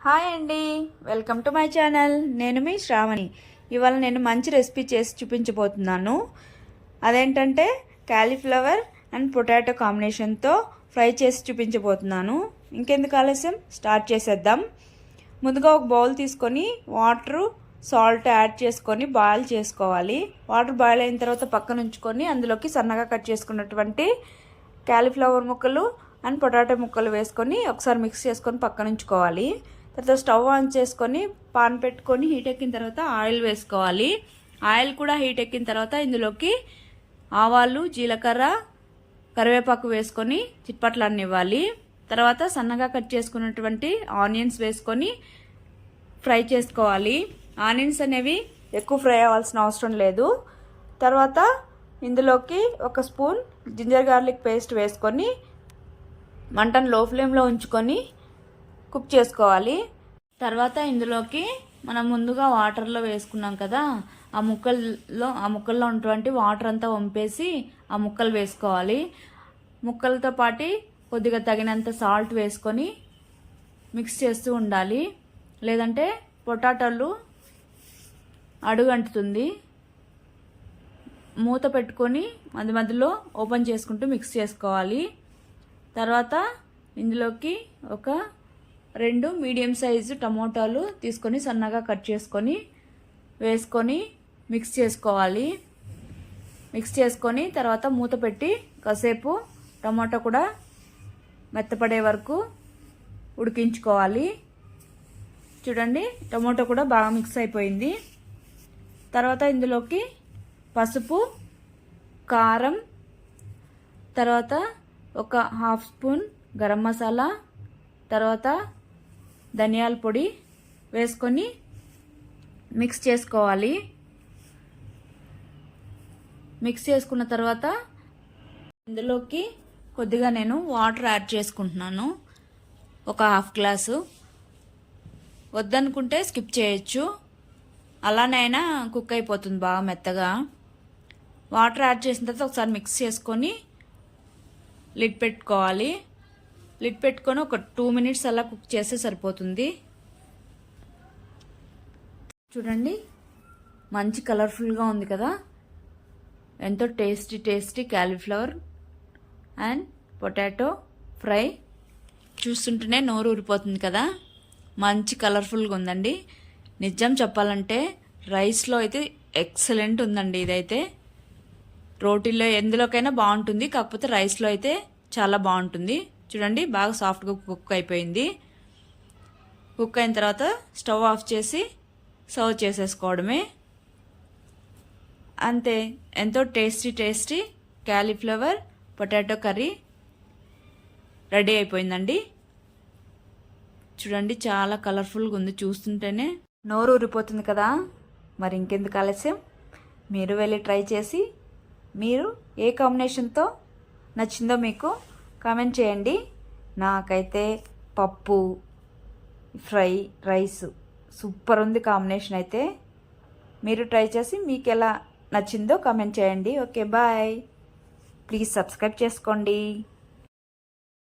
Hi అండి, welcome to my channel. నేను మీ శ్రావణి. ఇవాళ నేను మంచి రెసిపీ చేసి చూపించబోతున్నాను. అదేంటంటే కాలీఫ్లవర్ అండ్ పొటాటో కాంబినేషన్తో ఫ్రై చేసి చూపించబోతున్నాను. ఇంకెందుకు ఆలస్యం, స్టార్ట్ చేసేద్దాం. ముందుగా ఒక బౌల్ తీసుకొని వాటరు సాల్ట్ యాడ్ చేసుకొని బాయిల్ చేసుకోవాలి. వాటర్ బాయిల్ అయిన తర్వాత పక్కన ఉంచుకొని అందులోకి సన్నగా కట్ చేసుకున్నటువంటి కాలీఫ్లవర్ ముక్కలు అండ్ పొటాటో ముక్కలు వేసుకొని ఒకసారి మిక్స్ చేసుకొని పక్కన ఉంచుకోవాలి. తర్వాత స్టవ్ ఆన్ చేసుకొని పాన్ పెట్టుకొని హీట్ ఎక్కిన తర్వాత ఆయిల్ వేసుకోవాలి. ఆయిల్ కూడా హీట్ ఎక్కిన తర్వాత ఇందులోకి ఆవాలు, జీలకర్ర, కరివేపాకు వేసుకొని చిట్పట్లనివ్వాలి. తర్వాత సన్నగా కట్ చేసుకున్నటువంటి ఆనియన్స్ వేసుకొని ఫ్రై చేసుకోవాలి. ఆనియన్స్ అనేవి ఎక్కువ ఫ్రై అవ్వాల్సిన అవసరం లేదు. తర్వాత ఇందులోకి ఒక స్పూన్ జింజర్ గార్లిక్ పేస్ట్ వేసుకొని మంటను లో ఫ్లేమ్లో ఉంచుకొని కుక్ చేసుకోవాలి. తర్వాత ఇందులోకి మనం ముందుగా వాటర్లో వేసుకున్నాం కదా, ఆ ముక్కల్లో ఉన్నటువంటి వాటర్ అంతా వంపేసి ఆ ముక్కలు వేసుకోవాలి. ముక్కలతో పాటు కొద్దిగా తగినంత సాల్ట్ వేసుకొని మిక్స్ చేస్తూ ఉండాలి, లేదంటే పొటాటోలు అడుగంటుతుంది. మూత పెట్టుకొని మధ్య మధ్యలో ఓపెన్ చేసుకుంటూ మిక్స్ చేసుకోవాలి. తర్వాత ఇందులోకి ఒక 2 మీడియం సైజు టమోటాలు తీసుకొని సన్నగా కట్ చేసుకొని వేసుకొని మిక్స్ చేసుకోవాలి. మిక్స్ చేసుకొని తర్వాత మూత పెట్టి కాసేపు టమాటా కూడా మెత్తపడే వరకు ఉడికించుకోవాలి. చూడండి, టమాటో కూడా బాగా మిక్స్ అయిపోయింది. తర్వాత ఇందులోకి పసుపు, కారం, తర్వాత ఒక హాఫ్ స్పూన్ గరం మసాలా, తర్వాత ధనియాల పొడి వేసుకొని మిక్స్ చేసుకోవాలి. మిక్స్ చేసుకున్న తర్వాత ఇందులోకి కొద్దిగా నేను వాటర్ యాడ్ చేసుకుంటున్నాను, ఒక హాఫ్ గ్లాసు. వద్దనుకుంటే స్కిప్ చేయొచ్చు, అలానైనా కుక్ అయిపోతుంది బాగా మెత్తగా. వాటర్ యాడ్ చేసిన తర్వాత ఒకసారి మిక్స్ చేసుకొని లిడ్ పెట్టుకోవాలి. లిడ్ పెట్టుకొని ఒక 2 మినిట్స్ అలా కుక్ చేస్తే సరిపోతుంది. చూడండి, మంచి కలర్ఫుల్గా ఉంది కదా. ఎంతో tasty cauliflower and potato fry చూస్తుంటేనే నోరు ఊరిపోతుంది కదా. మంచి కలర్ఫుల్గా ఉందండి. నిజం చెప్పాలంటే రైస్లో అయితే ఎక్సలెంట్ ఉందండి. ఇదైతే రోటీల్లో ఎందులోకైనా బాగుంటుంది, కాకపోతే రైస్లో అయితే చాలా బాగుంటుంది. చూడండి, బాగా సాఫ్ట్గా కుక్ అయిపోయింది. కుక్ అయిన తర్వాత స్టవ్ ఆఫ్ చేసి సర్వ్ చేసేసుకోవడమే. అంతే, ఎంతో tasty cauliflower potato curry ready అయిపోయిందండి. చూడండి, చాలా కలర్ఫుల్గా ఉంది, చూస్తుంటేనే నోరు ఊరిపోతుంది కదా. మరి ఇంకెందుకు ఆలస్యం, మీరు వెళ్ళి ట్రై చేసి మీరు ఏ కాంబినేషన్తో నచ్చిందో మీకు కామెంట్ చేయండి. నాకైతే పప్పు ఫ్రై రైస్ సూపర్ ఉంది కాంబినేషన్. అయితే మీరు ట్రై చేసి మీకు ఎలా నచ్చిందో కామెంట్ చేయండి. Okay, bye. ప్లీజ్ సబ్స్క్రైబ్ చేసుకోండి.